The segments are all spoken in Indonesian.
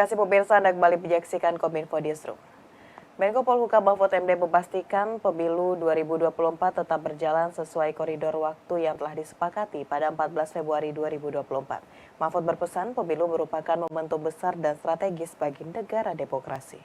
kasih pemirsa, Anda kembali menyaksikan Kominfo Newsroom. Menko Polhukam Mahfud MD memastikan pemilu 2024 tetap berjalan sesuai koridor waktu yang telah disepakati pada 14 Februari 2024. Mahfud berpesan pemilu merupakan momentum besar dan strategis bagi negara demokrasi.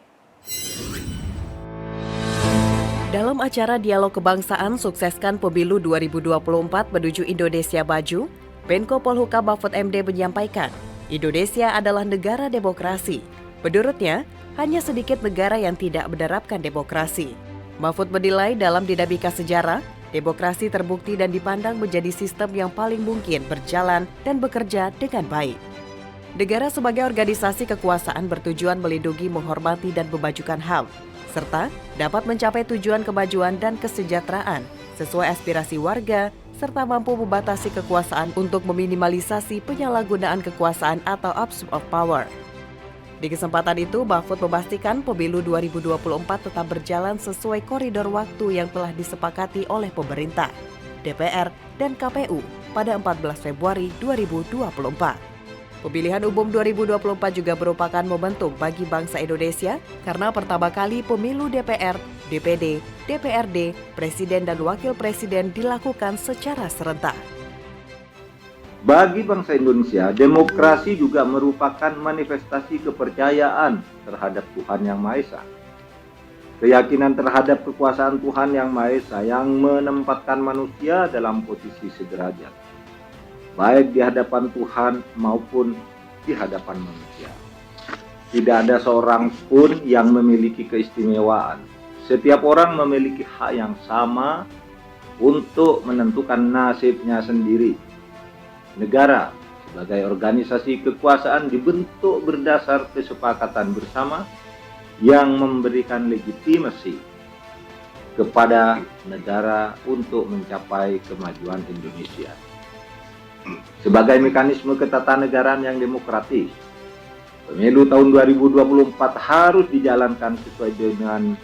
Dalam acara Dialog Kebangsaan Sukseskan Pemilu 2024 menuju Indonesia Maju, Menko Polhukam Mahfud MD menyampaikan, Indonesia adalah negara demokrasi. Menurutnya, hanya sedikit negara yang tidak menerapkan demokrasi. Mahfud menilai dalam dinamika sejarah, demokrasi terbukti dan dipandang menjadi sistem yang paling mungkin berjalan dan bekerja dengan baik. Negara sebagai organisasi kekuasaan bertujuan melindungi, menghormati, dan memajukan HAM, serta dapat mencapai tujuan kemajuan dan kesejahteraan sesuai aspirasi warga, serta mampu membatasi kekuasaan untuk meminimalisasi penyalahgunaan kekuasaan atau abuse of power. Di kesempatan itu, Mahfud memastikan pemilu 2024 tetap berjalan sesuai koridor waktu yang telah disepakati oleh pemerintah, DPR, dan KPU pada 14 Februari 2024. Pemilihan umum 2024 juga merupakan momentum bagi bangsa Indonesia karena pertama kali pemilu DPR, DPD, DPRD, Presiden dan Wakil Presiden dilakukan secara serentak. Bagi bangsa Indonesia, demokrasi juga merupakan manifestasi kepercayaan terhadap Tuhan Yang Maha Esa. Keyakinan terhadap kekuasaan Tuhan Yang Maha Esa yang menempatkan manusia dalam posisi sederajat, baik di hadapan Tuhan maupun di hadapan manusia. Tidak ada seorang pun yang memiliki keistimewaan. Setiap orang memiliki hak yang sama untuk menentukan nasibnya sendiri. Negara sebagai organisasi kekuasaan dibentuk berdasar kesepakatan bersama yang memberikan legitimasi kepada negara untuk mencapai kemajuan Indonesia. Sebagai mekanisme ketatanegaraan yang demokratis, pemilu tahun 2024 harus dijalankan sesuai dengan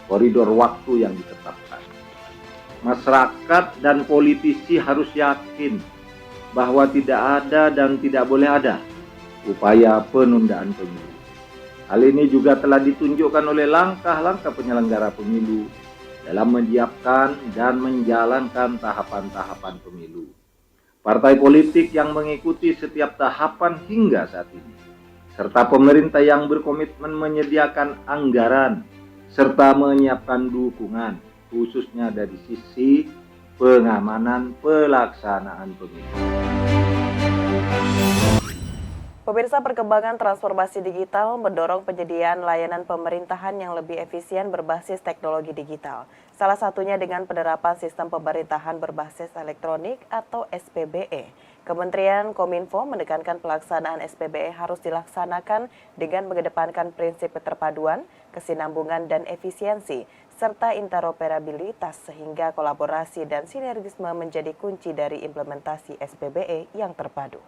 koridor waktu yang ditetapkan. Masyarakat dan politisi harus yakin bahwa tidak ada dan tidak boleh ada upaya penundaan pemilu. Hal ini juga telah ditunjukkan oleh langkah-langkah penyelenggara pemilu dalam menyiapkan dan menjalankan tahapan-tahapan pemilu. Partai politik yang mengikuti setiap tahapan hingga saat ini, serta pemerintah yang berkomitmen menyediakan anggaran serta menyiapkan dukungan, khususnya dari sisi pengamanan pelaksanaan pemilu. Pemirsa, perkembangan transformasi digital mendorong penyediaan layanan pemerintahan yang lebih efisien berbasis teknologi digital. Salah satunya dengan penerapan sistem pemerintahan berbasis elektronik atau SPBE. Kementerian Kominfo menekankan pelaksanaan SPBE harus dilaksanakan dengan mengedepankan prinsip keterpaduan, kesinambungan, dan efisiensi, serta interoperabilitas sehingga kolaborasi dan sinergisme menjadi kunci dari implementasi SPBE yang terpadu.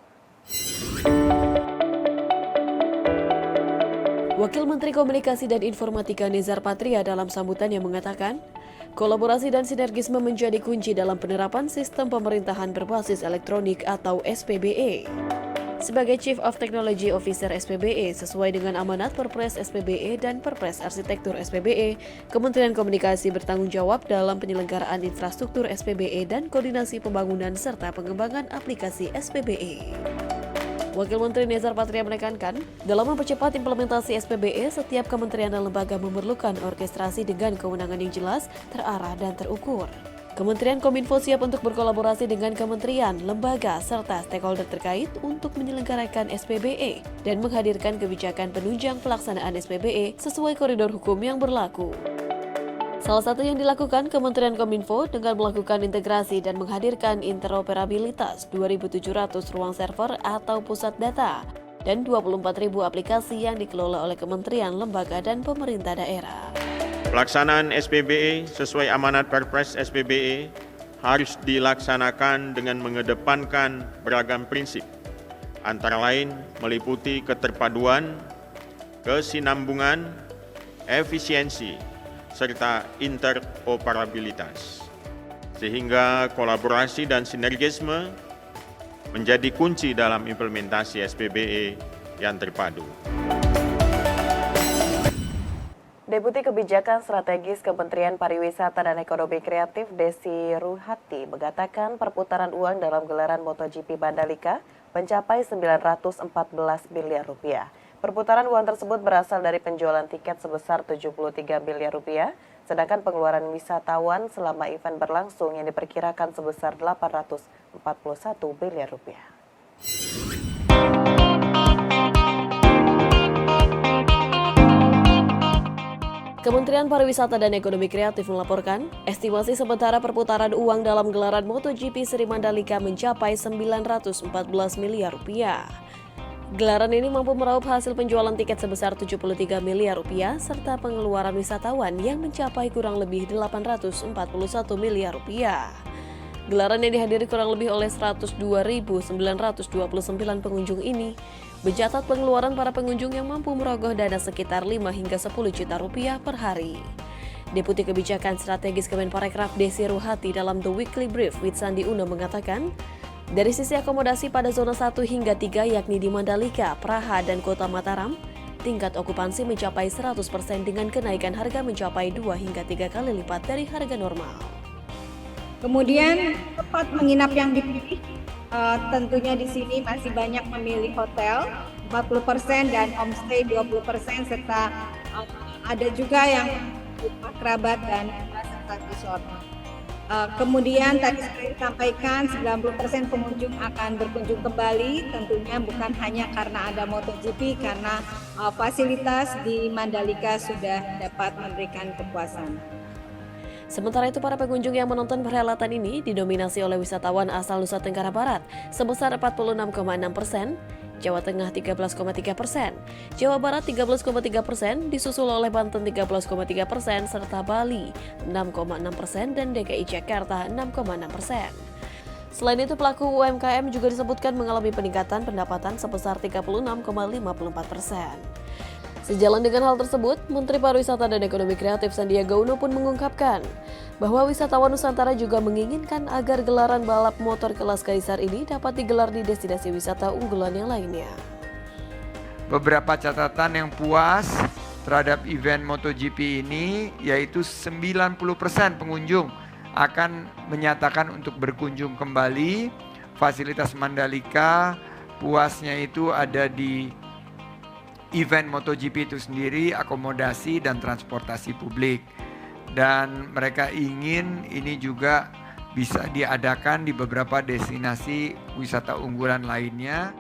Wakil Menteri Komunikasi dan Informatika Nezar Patria dalam sambutannya mengatakan, kolaborasi dan sinergisme menjadi kunci dalam penerapan sistem pemerintahan berbasis elektronik atau SPBE. Sebagai Chief of Technology Officer SPBE, sesuai dengan amanat Perpres SPBE dan Perpres Arsitektur SPBE, Kementerian Komunikasi bertanggung jawab dalam penyelenggaraan infrastruktur SPBE dan koordinasi pembangunan serta pengembangan aplikasi SPBE. Wakil Menteri Nezar Patria menekankan, dalam mempercepat implementasi SPBE, setiap kementerian dan lembaga memerlukan orkestrasi dengan kewenangan yang jelas, terarah, dan terukur. Kementerian Kominfo siap untuk berkolaborasi dengan kementerian, lembaga, serta stakeholder terkait untuk menyelenggarakan SPBE dan menghadirkan kebijakan penunjang pelaksanaan SPBE sesuai koridor hukum yang berlaku. Salah satu yang dilakukan Kementerian Kominfo dengan melakukan integrasi dan menghadirkan interoperabilitas 2.700 ruang server atau pusat data dan 24.000 aplikasi yang dikelola oleh kementerian, lembaga, dan pemerintah daerah. Pelaksanaan SPBE sesuai amanat Perpres SPBE harus dilaksanakan dengan mengedepankan beragam prinsip, antara lain meliputi keterpaduan, kesinambungan, efisiensi, serta interoperabilitas, sehingga kolaborasi dan sinergisme menjadi kunci dalam implementasi SPBE yang terpadu. Deputi Kebijakan Strategis Kementerian Pariwisata dan Ekonomi Kreatif Desi Ruhati mengatakan perputaran uang dalam gelaran MotoGP Mandalika mencapai 914 miliar rupiah. Perputaran uang tersebut berasal dari penjualan tiket sebesar 73 miliar rupiah, sedangkan pengeluaran wisatawan selama event berlangsung yang diperkirakan sebesar 841 miliar rupiah. Kementerian Pariwisata dan Ekonomi Kreatif melaporkan, estimasi sementara perputaran uang dalam gelaran MotoGP Seri Mandalika mencapai 914 miliar rupiah. Gelaran ini mampu meraup hasil penjualan tiket sebesar 73 miliar rupiah serta pengeluaran wisatawan yang mencapai kurang lebih 841 miliar rupiah. Gelaran yang dihadiri kurang lebih oleh 102.929 pengunjung ini mencatat pengeluaran para pengunjung yang mampu merogoh dana sekitar 5 hingga 10 juta rupiah per hari. Deputi Kebijakan Strategis Kemenparekraf Desi Ruhati dalam The Weekly Brief with Sandi Uno mengatakan, dari sisi akomodasi pada zona 1 hingga 3 yakni di Mandalika, Praha, dan Kota Mataram, tingkat okupansi mencapai 100% dengan kenaikan harga mencapai 2 hingga 3 kali lipat dari harga normal. Kemudian tempat menginap yang dipilih, tentunya di sini masih banyak memilih hotel 40% dan homestay 20% serta ada juga yang rumah kerabat dan serta resort. Kemudian tadi saya sampaikan 90% pengunjung akan berkunjung kembali, tentunya bukan hanya karena ada MotoGP, karena fasilitas di Mandalika sudah dapat memberikan kepuasan. Sementara itu, para pengunjung yang menonton perhelatan ini didominasi oleh wisatawan asal Nusa Tenggara Barat sebesar 46,6%, Jawa Tengah 13,3%, Jawa Barat 13,3%, disusul oleh Banten 13,3%, serta Bali 6,6% dan DKI Jakarta 6,6%. Selain itu, pelaku UMKM juga disebutkan mengalami peningkatan pendapatan sebesar 36,54%. Sejalan dengan hal tersebut, Menteri Pariwisata dan Ekonomi Kreatif Sandiaga Uno pun mengungkapkan bahwa wisatawan Nusantara juga menginginkan agar gelaran balap motor kelas kaisar ini dapat digelar di destinasi wisata unggulan yang lainnya. Beberapa catatan yang puas terhadap event MotoGP ini yaitu 90% pengunjung akan menyatakan untuk berkunjung kembali. Fasilitas Mandalika puasnya itu ada di event MotoGP itu sendiri, akomodasi dan transportasi publik. Dan mereka ingin ini juga bisa diadakan di beberapa destinasi wisata unggulan lainnya.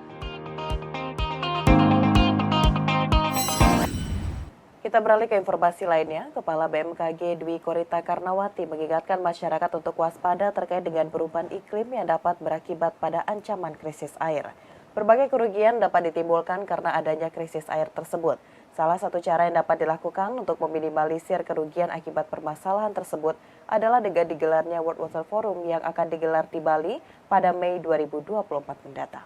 Kita beralih ke informasi lainnya. Kepala BMKG Dwi Korita Karnawati mengingatkan masyarakat untuk waspada terkait dengan perubahan iklim yang dapat berakibat pada ancaman krisis air. Berbagai kerugian dapat ditimbulkan karena adanya krisis air tersebut. Salah satu cara yang dapat dilakukan untuk meminimalisir kerugian akibat permasalahan tersebut adalah dengan digelarnya World Water Forum yang akan digelar di Bali pada Mei 2024 mendatang.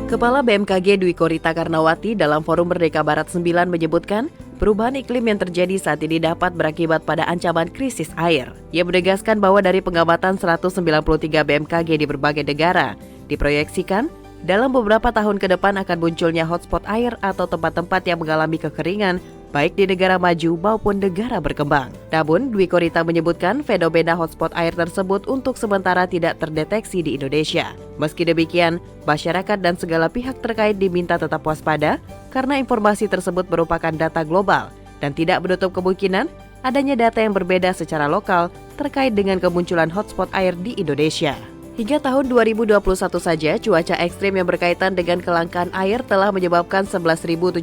Kepala BMKG Dwi Korita Karnawati dalam Forum Merdeka Barat 9 menyebutkan perubahan iklim yang terjadi saat ini dapat berakibat pada ancaman krisis air. Ia menegaskan bahwa dari pengamatan 193 BMKG di berbagai negara, diproyeksikan dalam beberapa tahun ke depan akan munculnya hotspot air atau tempat-tempat yang mengalami kekeringan, baik di negara maju maupun negara berkembang. Namun, Dwi Korita menyebutkan fenomena hotspot air tersebut untuk sementara tidak terdeteksi di Indonesia. Meski demikian, masyarakat dan segala pihak terkait diminta tetap waspada karena informasi tersebut merupakan data global dan tidak menutup kemungkinan adanya data yang berbeda secara lokal terkait dengan kemunculan hotspot air di Indonesia. Hingga tahun 2021 saja, cuaca ekstrim yang berkaitan dengan kelangkaan air telah menyebabkan 11.778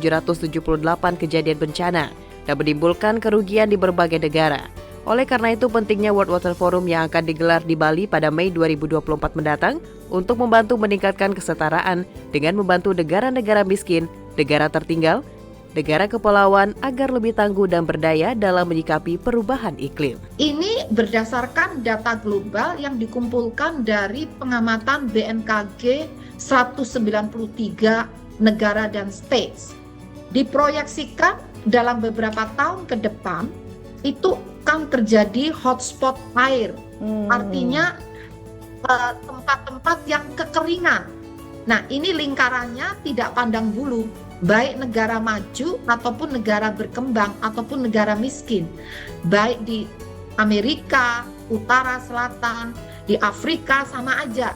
kejadian bencana dan menimbulkan kerugian di berbagai negara. Oleh karena itu, pentingnya World Water Forum yang akan digelar di Bali pada Mei 2024 mendatang untuk membantu meningkatkan kesetaraan dengan membantu negara-negara miskin, negara tertinggal, negara kepulauan agar lebih tangguh dan berdaya dalam menyikapi perubahan iklim. Ini berdasarkan data global yang dikumpulkan dari pengamatan BMKG 193 negara dan states. Diproyeksikan dalam beberapa tahun ke depan itu akan terjadi hotspot air. Artinya tempat-tempat yang kekeringan Nah, ini lingkarannya tidak pandang bulu, baik negara maju ataupun negara berkembang ataupun negara miskin. Baik di Amerika, Utara, Selatan, di Afrika sama aja.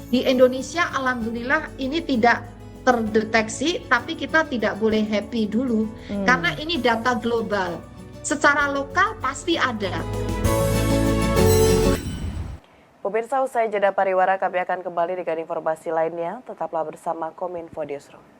Di Indonesia alhamdulillah ini tidak terdeteksi, tapi kita tidak boleh happy dulu karena ini data global. Secara lokal pasti ada. Pemirsa, usai jeda pariwara kami akan kembali dengan informasi lainnya. Tetaplah bersama Kominfo Newsroom.